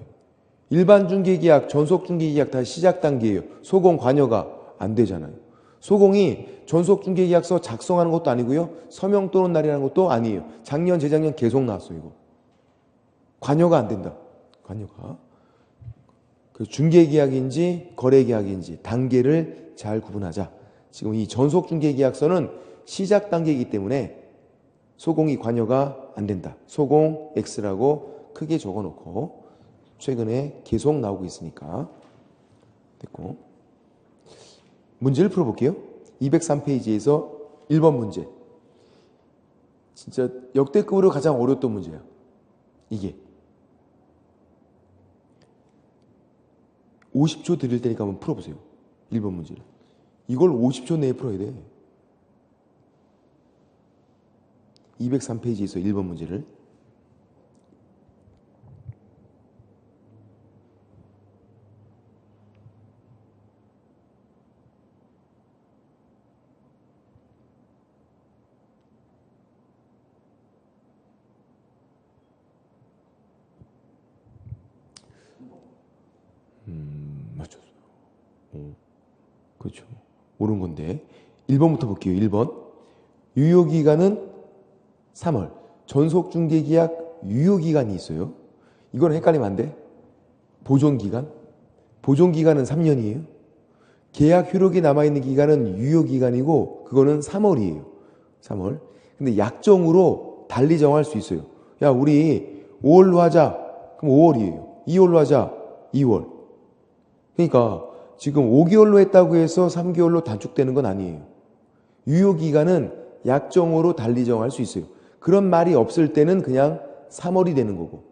일반 중개계약, 전속중개계약 다 시작 단계예요. 소공 관여가 안 되잖아요. 소공이 전속중개계약서 작성하는 것도 아니고요. 서명 또는 날이라는 것도 아니에요. 작년, 재작년 계속 나왔어요. 이거. 관여가 안 된다. 관여가. 그 중개계약인지 거래계약인지 단계를 잘 구분하자. 지금 이 전속중개계약서는 시작 단계이기 때문에 소공이 관여가 안 된다. 소공 X라고 크게 적어놓고 최근에 계속 나오고 있으니까 됐고 문제를 풀어볼게요. 203페이지에서 1번 문제. 진짜 역대급으로 가장 어려웠던 문제야. 이게 50초 드릴 테니까 한번 풀어보세요. 1번 문제를. 이걸 50초 내에 풀어야 돼. 203페이지에서 1번 문제를. 맞췄어요. 그렇죠. 옳은 건데 1번부터 볼게요. 1번 유효기간은 3월. 전속중개계약 유효기간이 있어요. 이건 헷갈리면 안 돼. 보존기간. 보존기간은 3년이에요. 계약 효력이 남아있는 기간은 유효기간이고 그거는 3월이에요. 3월. 근데 약정으로 달리 정할 수 있어요. 야 우리 5월로 하자. 그럼 5월이에요. 2월로 하자. 2월. 그러니까 지금 5개월로 했다고 해서 3개월로 단축되는 건 아니에요. 유효기간은 약정으로 달리 정할 수 있어요. 그런 말이 없을 때는 그냥 3월이 되는 거고,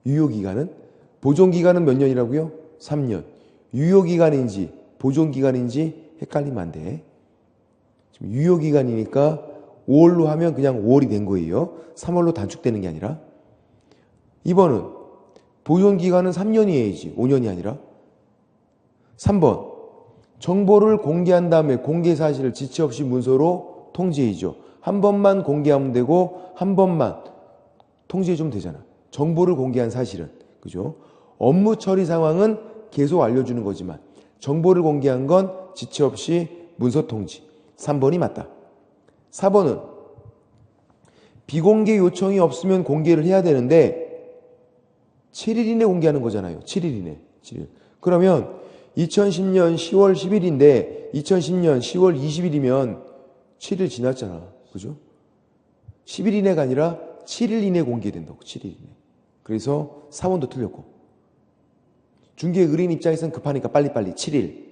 유효기간은, 보존기간은 몇 년이라고요? 3년. 유효기간인지 보존기간인지 헷갈리면 안 돼. 지금 유효기간이니까 5월로 하면 그냥 5월이 된 거예요. 3월로 단축되는 게 아니라. 2번은 보존기간은 3년이어야지 5년이 아니라. 3번 정보를 공개한 다음에 공개 사실을 지체 없이 문서로 통지해야죠. 한 번만 공개하면 되고 한 번만 통지해주면 되잖아. 정보를 공개한 사실은. 그죠? 업무 처리 상황은 계속 알려주는 거지만 정보를 공개한 건 지체 없이 문서 통지. 3번이 맞다. 4번은 비공개 요청이 없으면 공개를 해야 되는데 7일 이내 공개하는 거잖아요. 7일 이내. 7일. 그러면 2010년 10월 10일인데 2010년 10월 20일이면 7일 지났잖아. 그죠? 10일 이내가 아니라 7일 이내 공개된다고. 7일 이내. 그래서 4번도 틀렸고. 중개 의뢰인 입장에서는 급하니까 빨리빨리 7일.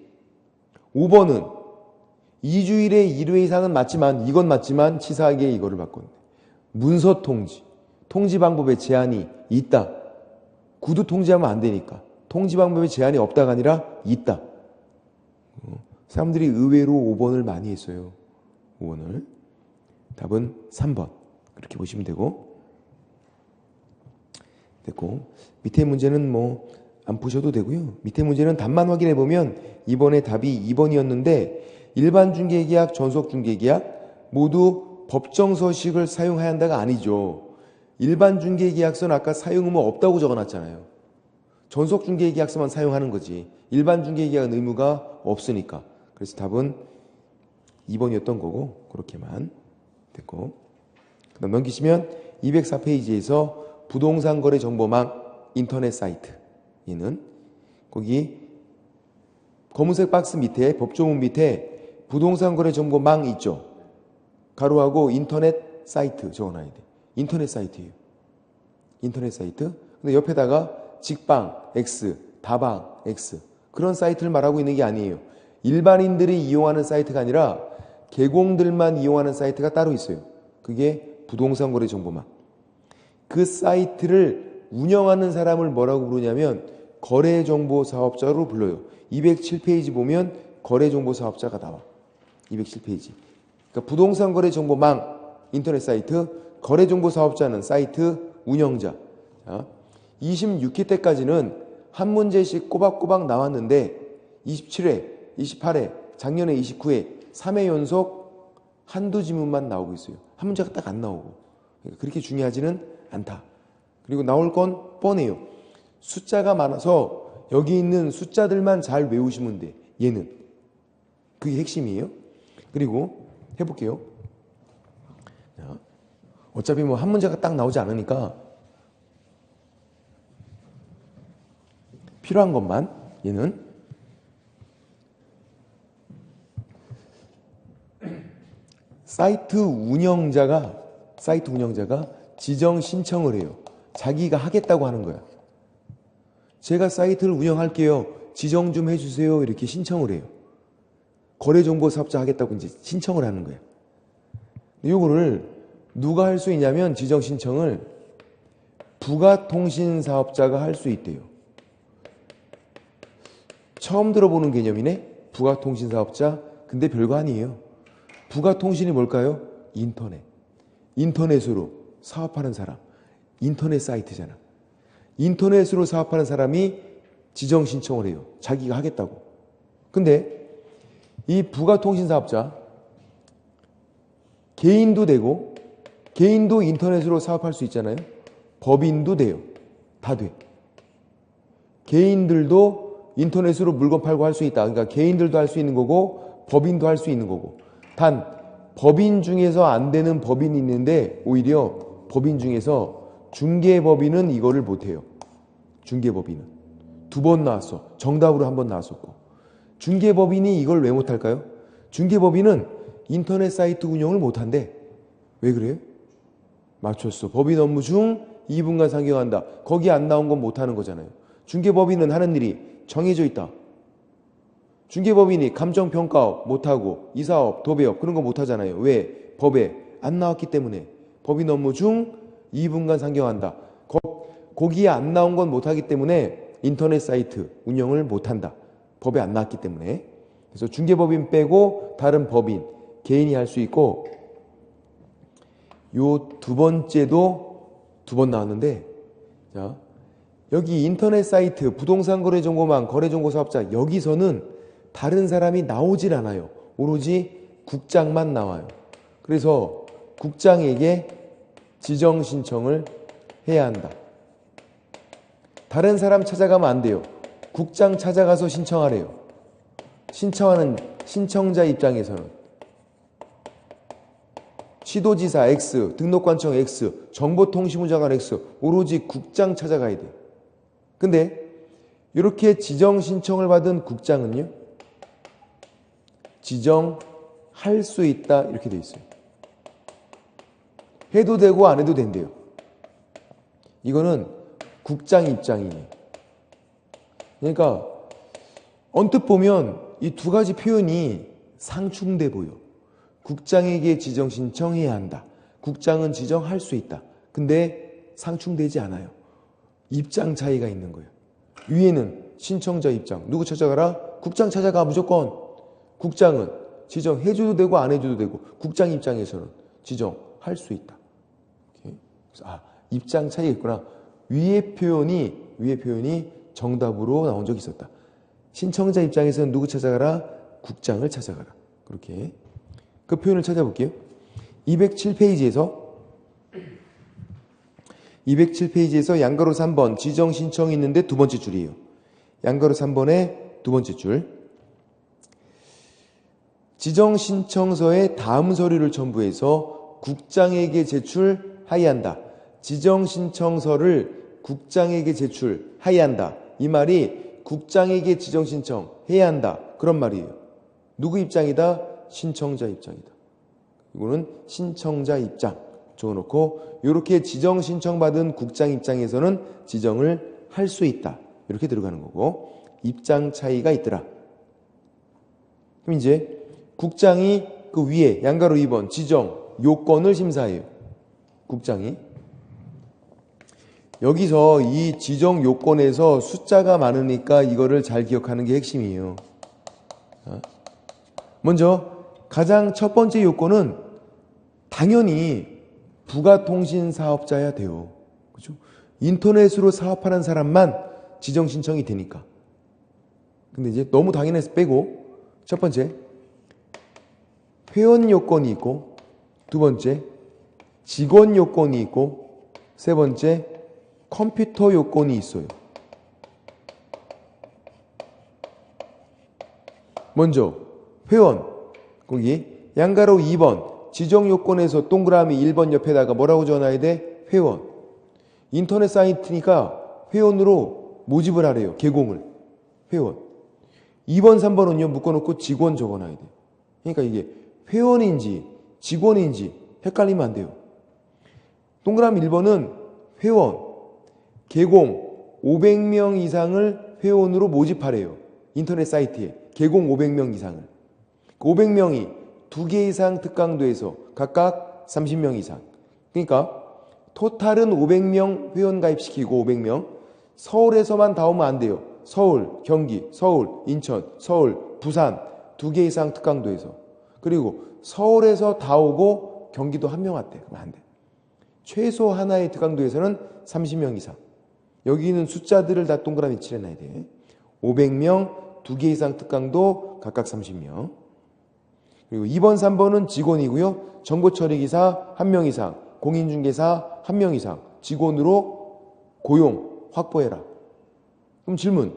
5번은 2주일에 1회 이상은 맞지만 이건 맞지만 치사하게 이거를 바꿨네. 문서 통지. 통지 방법에 제한이 있다. 구두 통지하면 안 되니까. 통지 방법에 제한이 없다가 아니라 있다. 사람들이 의외로 5번을 많이 했어요. 5번을. 답은 3번. 그렇게 보시면 되고. 됐고. 밑에 문제는 뭐 안 푸셔도 되고요. 밑에 문제는 답만 확인해 보면 이번에 답이 2번이었는데 일반 중개계약, 전속 중개계약 모두 법정 서식을 사용해야 한다가 아니죠. 일반 중개계약서는 아까 사용 의무 없다고 적어놨잖아요. 전속 중개계약서만 사용하는 거지. 일반 중개계약은 의무가 없으니까. 그래서 답은 2번이었던 거고 그렇게만 됐고. 그다음 넘기시면 204페이지에서 부동산 거래 정보망 인터넷 사이트. 얘는 거기 검은색 박스 밑에 법조문 밑에 부동산 거래 정보망 있죠. 가로하고 인터넷 사이트 적어놔야 돼. 인터넷 사이트예요. 인터넷 사이트. 근데 옆에다가 직방 X, 다방 X 그런 사이트를 말하고 있는 게 아니에요. 일반인들이 이용하는 사이트가 아니라 개공들만 이용하는 사이트가 따로 있어요. 그게 부동산 거래 정보망. 그 사이트를 운영하는 사람을 뭐라고 부르냐면 거래정보사업자로 불러요. 207페이지 보면 거래정보사업자가 나와. 207페이지. 그러니까 부동산 거래정보망 인터넷 사이트, 거래정보사업자는 사이트 운영자. 자, 26회 때까지는 한 문제씩 꼬박꼬박 나왔는데 27회, 28회, 작년에 29회, 3회 연속 한두 지문만 나오고 있어요. 한 문제가 딱 안 나오고. 그러니까 그렇게 중요하지는 않다. 그리고 나올 건 뻔해요. 숫자가 많아서 여기 있는 숫자들만 잘 외우시면 돼. 얘는. 그게 핵심이에요. 그리고 해볼게요. 자, 어차피 뭐 한 문제가 딱 나오지 않으니까 필요한 것만 얘는 사이트 운영자가 지정 신청을 해요. 자기가 하겠다고 하는 거야. 제가 사이트를 운영할게요. 지정 좀 해주세요. 이렇게 신청을 해요. 거래정보사업자 하겠다고 이제 신청을 하는 거예요. 이거를 누가 할 수 있냐면 지정 신청을 부가통신사업자가 할 수 있대요. 처음 들어보는 개념이네. 부가통신사업자. 근데 별거 아니에요. 부가통신이 뭘까요? 인터넷. 인터넷으로 사업하는 사람. 인터넷 사이트잖아. 인터넷으로 사업하는 사람이 지정 신청을 해요. 자기가 하겠다고. 근데 이 부가통신사업자 개인도 되고 개인도 인터넷으로 사업할 수 있잖아요. 법인도 돼요. 다 돼. 개인들도 인터넷으로 물건 팔고 할 수 있다. 그러니까 개인들도 할 수 있는 거고 법인도 할 수 있는 거고. 단 법인 중에서 안 되는 법인이 있는데 오히려 법인 중에서 중개법인은 이거를 못해요. 중개법인은. 2번 나왔어. 정답으로 1번 나왔었고. 중개법인이 이걸 왜 못할까요? 중개법인은 인터넷 사이트 운영을 못한대. 왜 그래요? 맞췄어. 법인 업무 중 2분간 상경한다. 거기 안 나온 건 못하는 거잖아요. 중개법인은 하는 일이 정해져 있다. 중개법인이 감정평가업 못하고 이사업, 도배업 그런 거 못하잖아요. 왜? 법에 안 나왔기 때문에. 법인 업무 중 2분간 상경한다. 거기에 안 나온 건 못하기 때문에 인터넷 사이트 운영을 못한다. 법에 안 나왔기 때문에. 그래서 중개법인 빼고 다른 법인, 개인이 할 수 있고, 요 두 번째도 두 번 나왔는데, 자, 여기 인터넷 사이트, 부동산 거래정보망, 거래정보 사업자, 여기서는 다른 사람이 나오질 않아요. 오로지 국장만 나와요. 그래서 국장에게 지정 신청을 해야 한다. 다른 사람 찾아가면 안 돼요. 국장 찾아가서 신청하래요. 신청하는 신청자 입장에서는 시도지사 X, 등록관청 X, 정보통신부장관 X, 오로지 국장 찾아가야 돼요. 근데 이렇게 지정 신청을 받은 국장은요, 지정할 수 있다 이렇게 돼 있어요. 해도 되고 안 해도 된대요. 이거는 국장 입장이에요. 그러니까 언뜻 보면 이 두 가지 표현이 상충돼 보여. 국장에게 지정 신청해야 한다. 국장은 지정할 수 있다. 근데 상충되지 않아요. 입장 차이가 있는 거예요. 위에는 신청자 입장. 누구 찾아가라? 국장 찾아가 무조건. 국장은 지정해줘도 되고 안 해줘도 되고 국장 입장에서는 지정할 수 있다. 그래서 입장 차이가 있구나. 위의 표현이 정답으로 나온 적이 있었다. 신청자 입장에서는 누구 찾아가라? 국장을 찾아가라. 그렇게 그 표현을 찾아볼게요. 207페이지에서 양가로 3번 지정 신청이 있는데 두 번째 줄이에요. 양가로 3번의 두 번째 줄. 지정 신청서에 다음 서류를 첨부해서 국장에게 제출하여야 한다. 지정 신청서를 국장에게 제출하여야 한다. 이 말이 국장에게 지정 신청해야 한다. 그런 말이에요. 누구 입장이다? 신청자 입장이다. 이거는 신청자 입장 적어놓고 이렇게 지정 신청받은 국장 입장에서는 지정을 할 수 있다. 이렇게 들어가는 거고 입장 차이가 있더라. 그럼 이제 국장이 그 위에 양가로 2번 지정 요건을 심사해요. 국장이. 여기서 이 지정 요건에서 숫자가 많으니까 이거를 잘 기억하는 게 핵심이에요. 먼저 가장 첫 번째 요건은 당연히 부가통신 사업자야 돼요. 그렇죠? 인터넷으로 사업하는 사람만 지정 신청이 되니까. 근데 이제 너무 당연해서 빼고 첫 번째 회원 요건이 있고 두 번째 직원 요건이 있고 세 번째 컴퓨터 요건이 있어요. 먼저 회원 거기 양가로 2번 지정 요건에서 동그라미 1번 옆에다가 뭐라고 적어놔야 돼? 회원. 인터넷 사이트니까 회원으로 모집을 하래요. 개공을. 회원. 2번 3번은요 묶어놓고 직원 적어놔야 돼. 그러니까 이게 회원인지 직원인지 헷갈리면 안 돼요. 동그라미 1번은 회원. 개공 500명 이상을 회원으로 모집하래요. 인터넷 사이트에 개공 500명 이상을. 500명이 2개 이상 특강도에서 각각 30명 이상. 그러니까 토탈은 500명 회원 가입시키고 500명. 서울에서만 다 오면 안 돼요. 서울, 경기, 서울, 인천, 서울, 부산 2개 이상 특강도에서. 그리고 서울에서 다 오고 경기도 한 명 왔대. 그러면 안 돼. 최소 하나의 특강도에서는 30명 이상. 여기 있는 숫자들을 다 동그라미 칠해놔야 돼. 500명, 2개 이상 특강도 각각 30명. 그리고 2번, 3번은 직원이고요. 정보처리기사 1명 이상, 공인중개사 1명 이상 직원으로 고용 확보해라. 그럼 질문.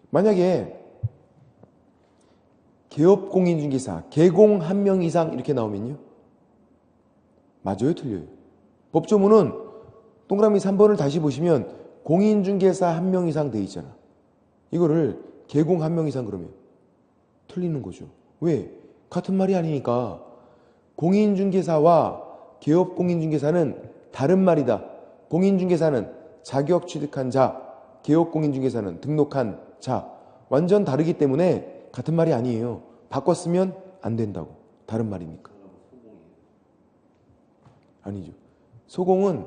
만약에 개업공인중개사 개공 1명 이상 이렇게 나오면요. 맞아요? 틀려요? 법조문은 동그라미 3번을 다시 보시면 공인중개사 1명 이상 돼 있잖아. 이거를 개공 1명 이상 그러면 틀리는 거죠. 왜? 같은 말이 아니니까. 공인중개사와 개업공인중개사는 다른 말이다. 공인중개사는 자격 취득한 자, 개업공인중개사는 등록한 자. 완전 다르기 때문에 같은 말이 아니에요. 바꿨으면 안 된다고. 다른 말이니까. 아니죠. 소공은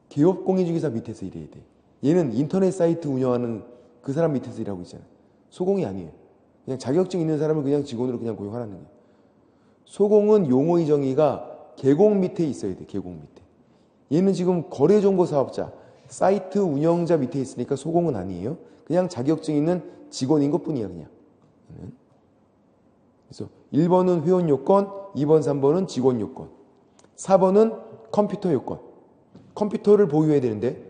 개업공인중개사 밑에서 일해야 돼. 얘는 인터넷 사이트 운영하는 그 사람 밑에서 일하고 있잖아요. 소공이 아니에요. 그냥 자격증 있는 사람을 그냥 직원으로 그냥 고용하라는 거예요. 소공은 용어의 정의가 계공 밑에 있어야 돼. 계공 밑에. 얘는 지금 거래정보사업자, 사이트 운영자 밑에 있으니까 소공은 아니에요. 그냥 자격증 있는 직원인 것뿐이야 그냥. 그래서 1번은 회원 요건, 2번, 3번은 직원 요건, 4번은 컴퓨터 요건. 컴퓨터를 보유해야 되는데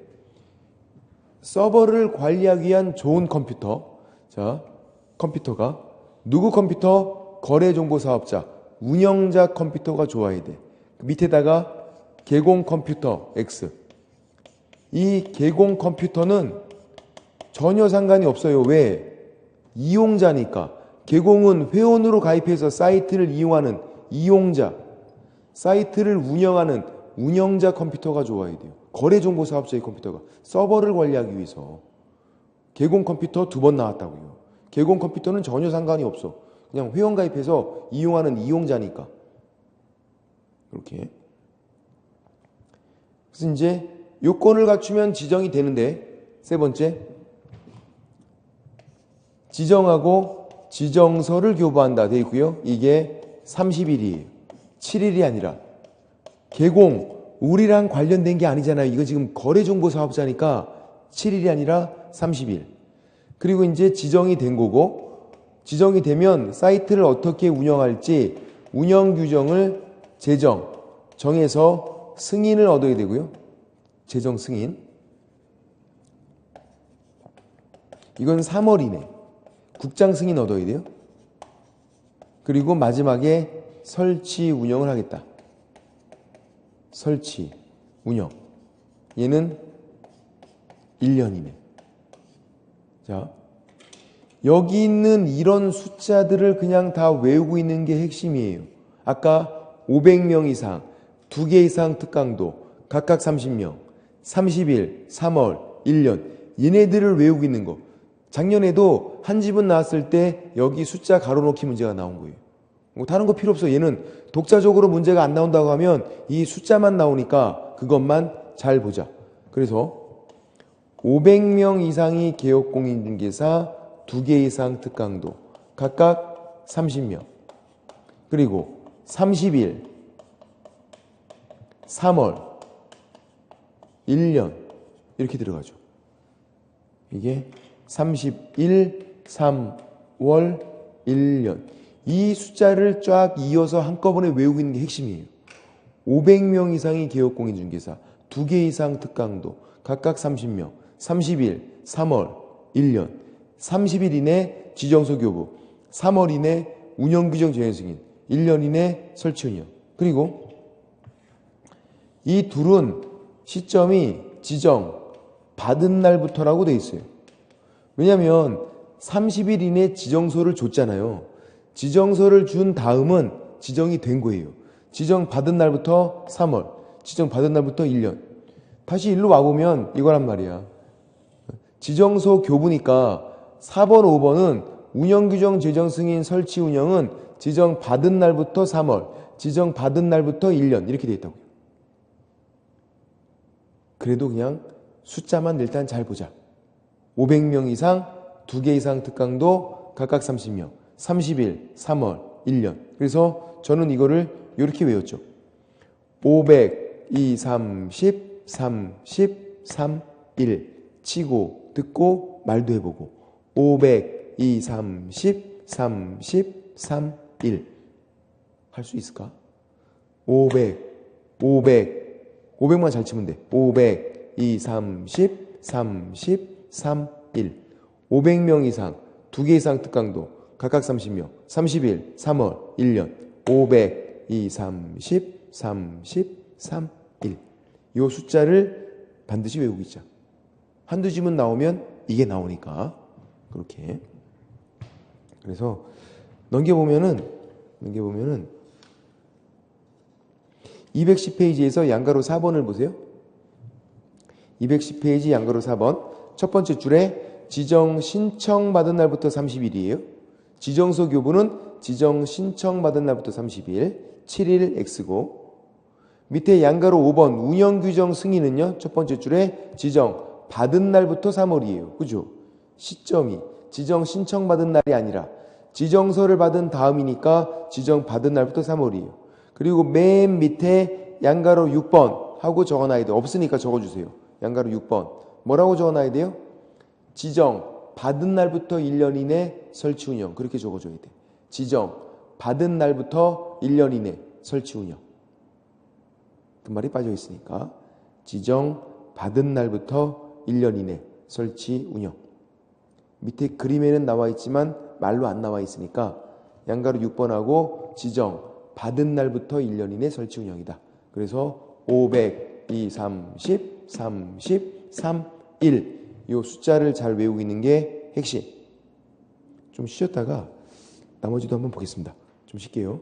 서버를 관리하기 위한 좋은 컴퓨터. 자, 컴퓨터가 누구 컴퓨터? 거래정보사업자, 운영자 컴퓨터가 좋아야 돼. 밑에다가 개공 컴퓨터 X. 이 개공 컴퓨터는 전혀 상관이 없어요. 왜? 이용자니까. 개공은 회원으로 가입해서 사이트를 이용하는 이용자, 사이트를 운영하는 운영자 컴퓨터가 좋아야 돼요. 거래정보사업자의 컴퓨터가 서버를 관리하기 위해서. 개공 컴퓨터 2번 나왔다고요. 개공 컴퓨터는 전혀 상관이 없어. 그냥 회원 가입해서 이용하는 이용자니까. 이렇게. 그래서 이제 요건을 갖추면 지정이 되는데, 세 번째, 지정하고 지정서를 교부한다 되어 있고요. 이게 30일이에요. 7일이 아니라. 개공, 우리랑 관련된 게 아니잖아요. 이거 지금 거래정보사업자니까 7일이 아니라 30일. 그리고 이제 지정이 된 거고, 지정이 되면 사이트를 어떻게 운영할지 운영 규정을 정해서 승인을 얻어야 되고요. 재정 승인. 이건 3월이네. 국장 승인 얻어야 돼요. 그리고 마지막에 설치 운영을 하겠다. 설치 운영. 얘는 1년이네. 자, 여기 있는 이런 숫자들을 그냥 다 외우고 있는 게 핵심이에요. 아까 500명 이상, 2개 이상 특강도, 각각 30명, 30일, 3월, 1년. 얘네들을 외우고 있는 거. 작년에도 한 집은 나왔을 때 여기 숫자 가로놓기 문제가 나온 거예요. 뭐 다른 거 필요 없어. 얘는 독자적으로 문제가 안 나온다고 하면 이 숫자만 나오니까 그것만 잘 보자. 그래서 500명 이상이 개업공인중개사, 2개 이상 특강도, 각각 30명. 그리고 30일, 3월, 1년 이렇게 들어가죠. 이게 31, 3월, 1년. 이 숫자를 쫙 이어서 한꺼번에 외우고 있는 게 핵심이에요. 500명 이상의 개업공인중개사, 2개 이상 특강도, 각각 30명, 30일, 3월, 1년, 30일 이내 지정서 교부, 3월 이내 운영규정 재현승인, 1년 이내 설치 운영. 그리고 이 둘은 시점이 지정, 받은 날부터라고 돼 있어요. 왜냐하면 30일 이내 지정서를 줬잖아요. 지정서를 준 다음은 지정이 된 거예요. 지정 받은 날부터 3월, 지정 받은 날부터 1년. 다시 일로 와보면 이거란 말이야. 지정서 교부니까 4번, 5번은 운영규정 재정 승인 설치 운영은 지정 받은 날부터 3월, 지정 받은 날부터 1년 이렇게 돼 있다고요. 그래도 그냥 숫자만 일단 잘 보자. 500명 이상, 2개 이상 특강도 각각 30명, 30일, 3월, 1년. 그래서 저는 이거를 이렇게 외웠죠. 500, 2, 30, 30, 3, 1. 치고, 듣고, 말도 해보고. 500, 2, 30, 30, 3, 1. 할 수 있을까? 500만 잘 치면 돼. 500, 2, 30, 30, 3, 1. 500명 이상, 2개 이상 특강도, 각각 30명, 30일, 3월, 1년. 500, 2, 30, 30, 3, 1. 이 숫자를 반드시 외우고 있자. 한두 지문 나오면 이게 나오니까. 그렇게. 그래서 넘겨보면은 210페이지에서 양가로 4번을 보세요. 210페이지 양가로 4번. 첫 번째 줄에 지정 신청받은 날부터 30일이에요. 지정서 교부는 지정 신청받은 날부터 30일, 7일 X고, 밑에 양가로 5번 운영규정 승인은요, 첫 번째 줄에 지정 받은 날부터 3월이에요. 그죠? 시점이 지정 신청받은 날이 아니라 지정서를 받은 다음이니까 지정 받은 날부터 3월이에요. 그리고 맨 밑에 양가로 6번 하고 적어놔야 돼요. 없으니까 적어주세요. 양가로 6번. 뭐라고 적어놔야 돼요? 지정 받은 날부터 1년 이내 설치 운영. 그렇게 적어줘야 돼. 지정 받은 날부터 1년 이내 설치 운영. 그 말이 빠져 있으니까 지정 받은 날부터 1년 이내 설치 운영. 밑에 그림에는 나와 있지만 말로 안 나와 있으니까 양가로 6번하고 지정 받은 날부터 1년 이내 설치 운영이다. 그래서 500, 2, 30, 30, 3, 1 이 숫자를 잘 외우고 있는 게 핵심. 좀 쉬었다가 나머지도 한번 보겠습니다. 좀 쉴게요.